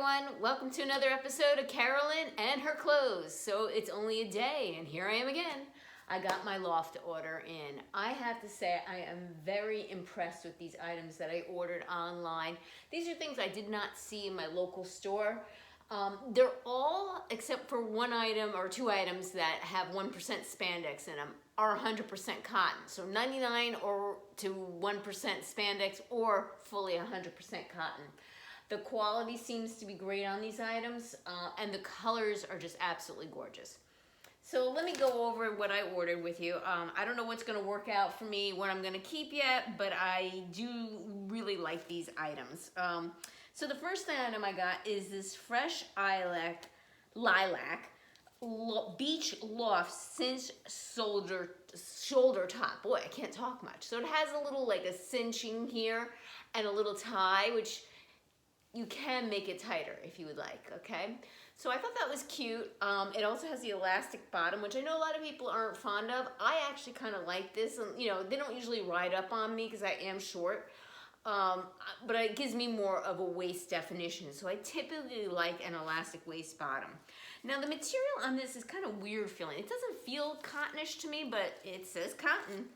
everyone, welcome to another episode of Carolyn and her clothes. So it's only a day and here I am again. I got my loft order in. I have to say I am very impressed with these items that I ordered online. These are things I did not see in my local store. They're all, except for one item or two items that have 1% spandex in them, are 100% cotton. So 99 or to 1% spandex or fully 100% cotton. The quality seems to be great on these items, and the colors are just absolutely gorgeous. So let me go over what I ordered with you. I don't know what's going to work out for me, what I'm going to keep yet, but I do really like these items. So the first item I got is this fresh lilac beach loft cinch shoulder top. Boy, I can't talk much. So it has a little like a cinching here and a little tie, which you can make it tighter if you would like, okay? So I thought that was cute. It also has the elastic bottom, which I know a lot of people aren't fond of. I actually kind of like this. And, you know, they don't usually ride up on me because I am short. But it gives me more of a waist definition. So I typically like an elastic waist bottom. Now the material on this is kind of weird feeling. It doesn't feel cottonish to me, but it says cotton.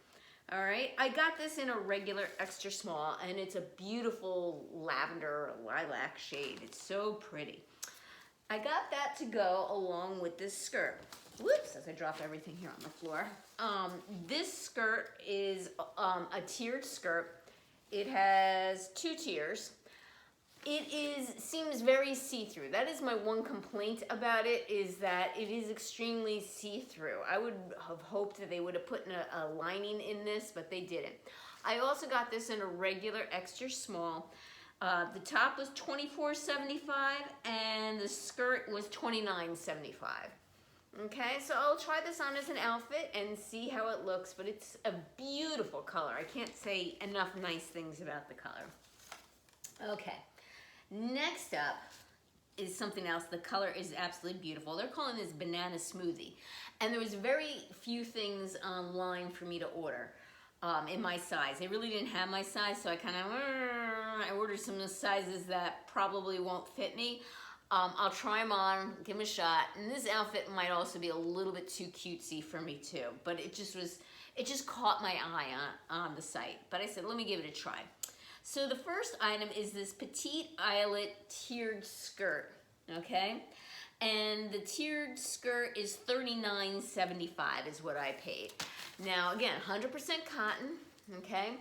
All right, I got this in a regular extra small, and it's a beautiful lavender lilac shade. It's so pretty. I got that to go along with this skirt. Whoops, as I drop everything here on the floor. This skirt is a tiered skirt. It has two tiers. It seems very see-through. That is my one complaint about it, is that it is extremely see-through. I would have hoped that they would have put a lining in this, but they didn't. I also got this in a regular extra small. The top was $24.75 and the skirt was $29.75. Okay, so I'll try this on as an outfit and see how it looks, but it's a beautiful color. I can't say enough nice things about the color. Okay. Next up is something else. The color is absolutely beautiful. They're calling this banana smoothie. And there was very few things online for me to order in my size. They really didn't have my size, so I ordered some of the sizes that probably won't fit me. I'll try them on, give them a shot. And this outfit might also be a little bit too cutesy for me too. But it just caught my eye on the site. But I said, let me give it a try. So the first item is this petite eyelet tiered skirt, okay? And the tiered skirt is $39.75 is what I paid. Now again, 100% cotton, okay?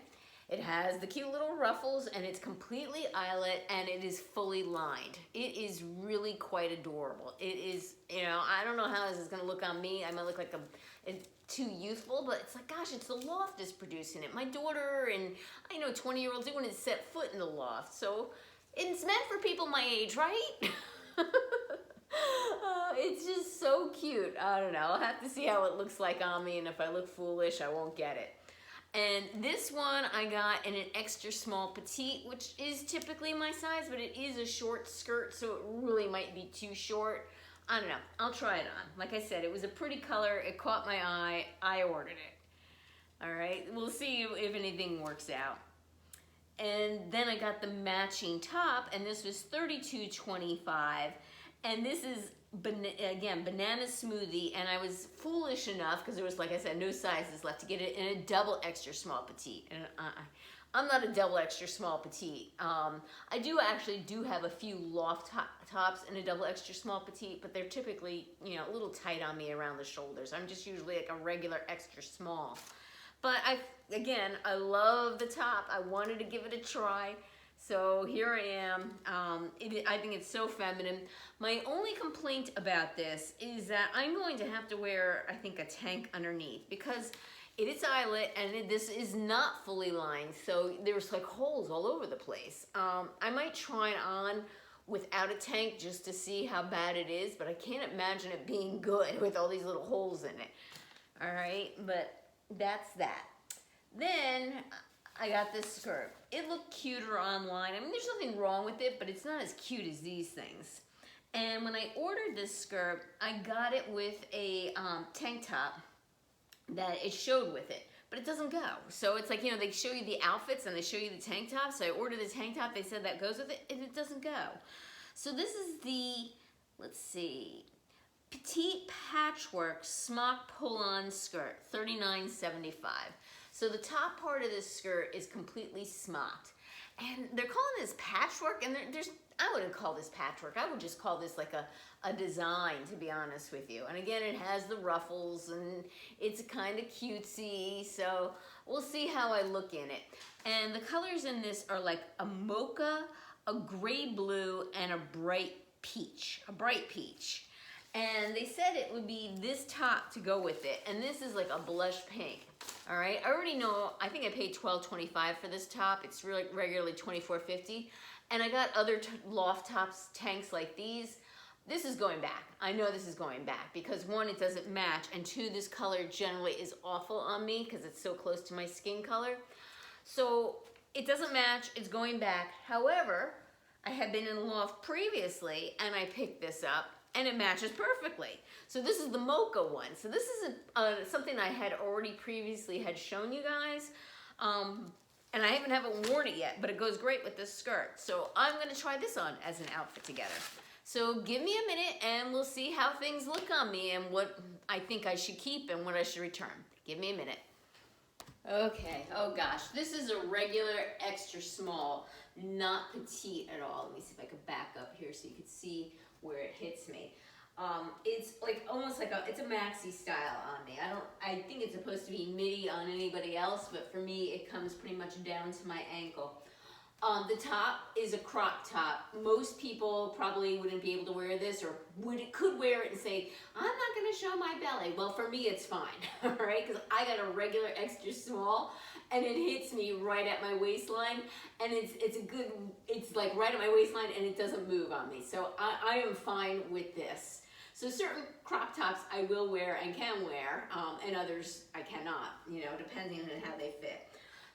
It has the cute little ruffles and it's completely eyelet and it is fully lined. It is really quite adorable. It is, you know, I don't know how this is gonna look on me. I might look like too youthful, but it's like, gosh, it's the loft is producing it. My daughter and I know 20-year-olds, they want to set foot in the loft. So it's meant for people my age, right? It's just so cute. I don't know. I'll have to see how it looks like on me, and if I look foolish, I won't get it. And this one I got in an extra small petite, which is typically my size, but it is a short skirt, so it really might be too short. I don't know. I'll try it on. Like I said, it was a pretty color. It caught my eye. I ordered it. All right. We'll see if anything works out. And then I got the matching top, and this was $32.25. And this is, again, banana smoothie. And I was foolish enough, because there was, like I said, no sizes left, to get it in a double extra small petite. And I'm not a double extra small petite. I do have a few loft tops in a double extra small petite, but they're typically, you know, a little tight on me around the shoulders. I'm just usually like a regular extra small. But I love the top. I wanted to give it a try. So here I am. I think it's so feminine. My only complaint about this is that I'm going to have to wear, I think, a tank underneath, because it is eyelet and this is not fully lined, so there's like holes all over the place. I might try it on without a tank just to see how bad it is, but I can't imagine it being good with all these little holes in it. All right, but that's that. Then I got this skirt. It looked cuter online. I mean, there's nothing wrong with it, but it's not as cute as these things. And when I ordered this skirt, I got it with a tank top that it showed with it, but it doesn't go. So it's like, you know, they show you the outfits and they show you the tank top. So I ordered the tank top, they said that goes with it, and it doesn't go. So this is the, let's see, petite patchwork smock pull-on skirt, $39.75. So the top part of this skirt is completely smocked. And they're calling this patchwork, and I wouldn't call this patchwork. I would just call this like a design, to be honest with you. And again, it has the ruffles, and it's kind of cutesy, so we'll see how I look in it. And the colors in this are like a mocha, a gray blue, and a bright peach. And they said it would be this top to go with it, and this is like a blush pink. All right, I already know, I think I paid $12.25 for this top. It's really regularly $24.50. And I got other Loft Tops tanks like these. This is going back. I know this is going back because one, it doesn't match, and two, this color generally is awful on me because it's so close to my skin color. So it doesn't match, it's going back. However, I had been in Loft previously and I picked this up and it matches perfectly. So this is the mocha one. So this is something I had already previously had shown you guys. And I haven't worn it yet, but it goes great with this skirt. So I'm gonna try this on as an outfit together. So give me a minute and we'll see how things look on me and what I think I should keep and what I should return. Give me a minute. Okay, oh gosh, this is a regular extra small, not petite at all. Let me see if I can back up here so you can see where it hits me. It's like almost like it's a maxi style on me. I think it's supposed to be midi on anybody else, but for me it comes pretty much down to my ankle. The top is a crop top. Most people probably wouldn't be able to wear this, or could wear it and say, I'm not going to show my belly. Well, for me it's fine, all right, because I got a regular extra small and it hits me right at my waistline, and it's like right at my waistline and it doesn't move on me. So I am fine with this. So certain crop tops I will wear and can wear, and others I cannot, depending on how they fit.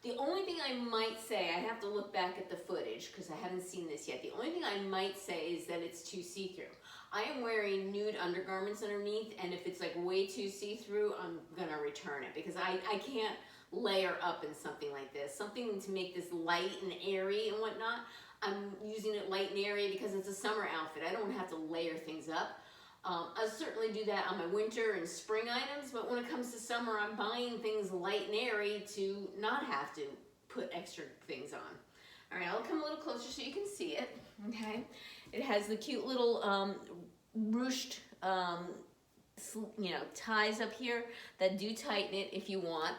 The only thing I might say, I have to look back at the footage because I haven't seen this yet. The only thing I might say is that it's too see-through. I am wearing nude undergarments underneath, and if it's like way too see-through, I'm gonna return it because I can't layer up in something like this. Something to make this light and airy and whatnot. I'm using it light and airy because it's a summer outfit. I don't have to layer things up. I'll certainly do that on my winter and spring items, but when it comes to summer, I'm buying things light and airy to not have to put extra things on. All right, I'll come a little closer so you can see it, okay? It has the cute little ruched, ties up here that do tighten it if you want.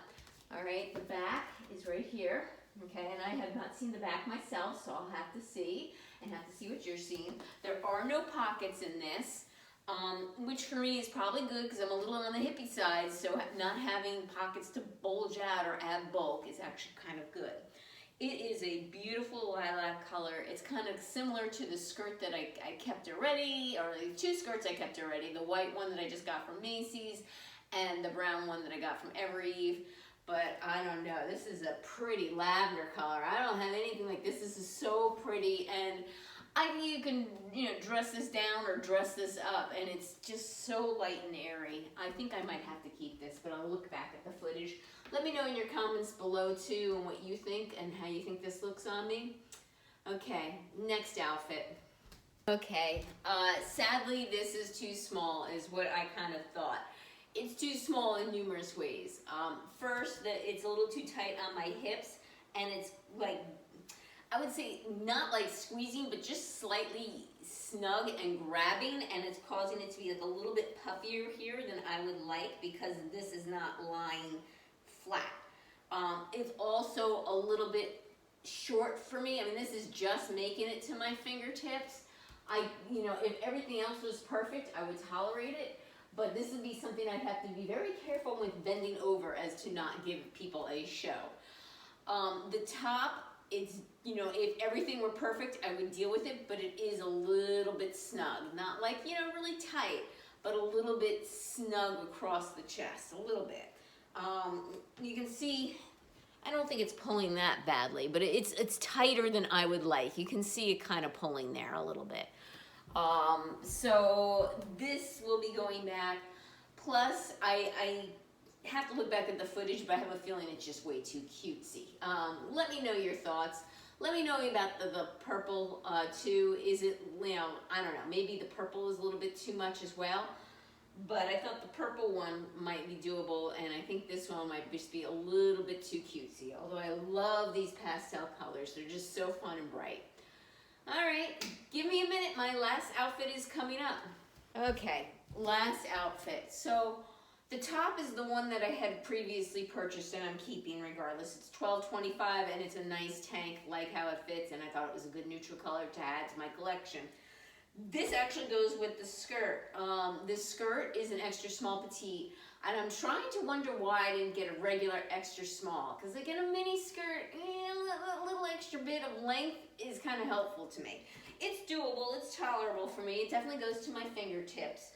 All right, the back is right here, okay? And I have not seen the back myself, so I'll have to see what you're seeing. There are no pockets in this. Which for me is probably good because I'm a little on the hippie side, so not having pockets to bulge out or add bulk is actually kind of good. It is a beautiful lilac color. It's kind of similar to the skirt that I kept already, or the two skirts I kept already, the white one that I just got from Macy's and the brown one that I got from Evereve. But I don't know, this is a pretty lavender color. I don't have anything like this. This is so pretty, and you can dress this down or dress this up, and it's just so light and airy. I think I might have to keep this, but I'll look back at the footage. Let me know in your comments below too and what you think and how you think this looks on me. Okay, next outfit. Okay, sadly this is too small is what I kind of thought. It's too small in numerous ways. First, it's a little too tight on my hips, and it's like, I would say not like squeezing, but just slightly snug and grabbing, and it's causing it to be like a little bit puffier here than I would like because this is not lying flat. It's also a little bit short for me. I mean, this is just making it to my fingertips. If everything else was perfect, I would tolerate it, but this would be something I'd have to be very careful with bending over as to not give people a show. The top, it's, if everything were perfect, I would deal with it, but it is a little bit snug. Not like, really tight, but a little bit snug across the chest, a little bit. You can see, I don't think it's pulling that badly, but it's tighter than I would like. You can see it kind of pulling there a little bit. So this will be going back. Plus, I have to look back at the footage, but I have a feeling it's just way too cutesy. Let me know your thoughts. Let me know about the purple too. Is it, you know, I don't know, maybe the purple is a little bit too much as well. But I thought the purple one might be doable, and I think this one might just be a little bit too cutesy. Although I love these pastel colors. They're just so fun and bright. All right, give me a minute. My last outfit is coming up. Okay, last outfit. So the top is the one that I had previously purchased and I'm keeping regardless. It's $12.25 and it's a nice tank, like how it fits, and I thought it was a good neutral color to add to my collection. This actually goes with the skirt. This skirt is an extra small petite, and I'm trying to wonder why I didn't get a regular extra small, because like in a mini skirt, a little extra bit of length is kind of helpful to me. It's doable, it's tolerable for me. It definitely goes to my fingertips.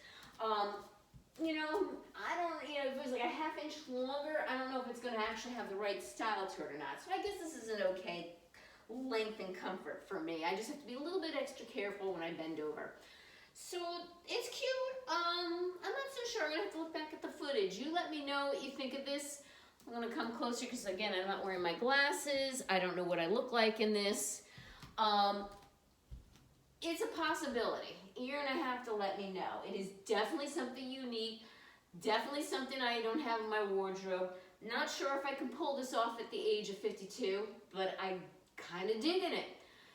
You know, if it was like a ½ inch longer, I don't know if it's going to actually have the right style to it or not. So I guess this is an okay length and comfort for me. I just have to be a little bit extra careful when I bend over. So it's cute. I'm not so sure. I'm gonna have to look back at the footage. You let me know what you think of this. I'm gonna come closer because again, I'm not wearing my glasses. I don't know what I look like in this. It's a possibility. You're gonna have to let me know. It is definitely something unique. Definitely something I don't have in my wardrobe. Not sure if I can pull this off at the age of 52, but I kind of digging it.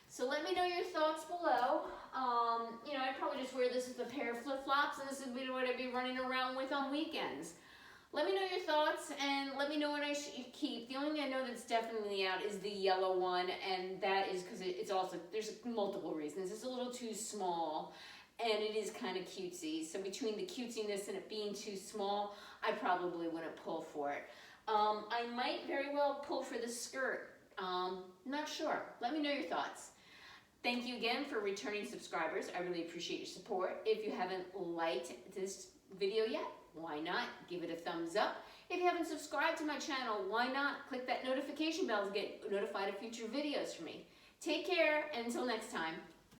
So let me know your thoughts below. You know, I'd probably just wear this with a pair of flip-flops, and this would be what I'd be running around with on weekends. Let me know your thoughts, and let me know what I should keep. The only thing I know that's definitely out is the yellow one, and that is because it's also, there's multiple reasons. It's a little too small, and it is kind of cutesy. So between the cutesiness and it being too small, I probably wouldn't pull for it. I might very well pull for the skirt. Not sure. Let me know your thoughts. Thank you again for returning subscribers. I really appreciate your support. If you haven't liked this video yet, why not give it a thumbs up? If you haven't subscribed to my channel, why not click that notification bell to get notified of future videos from me? Take care, and until next time.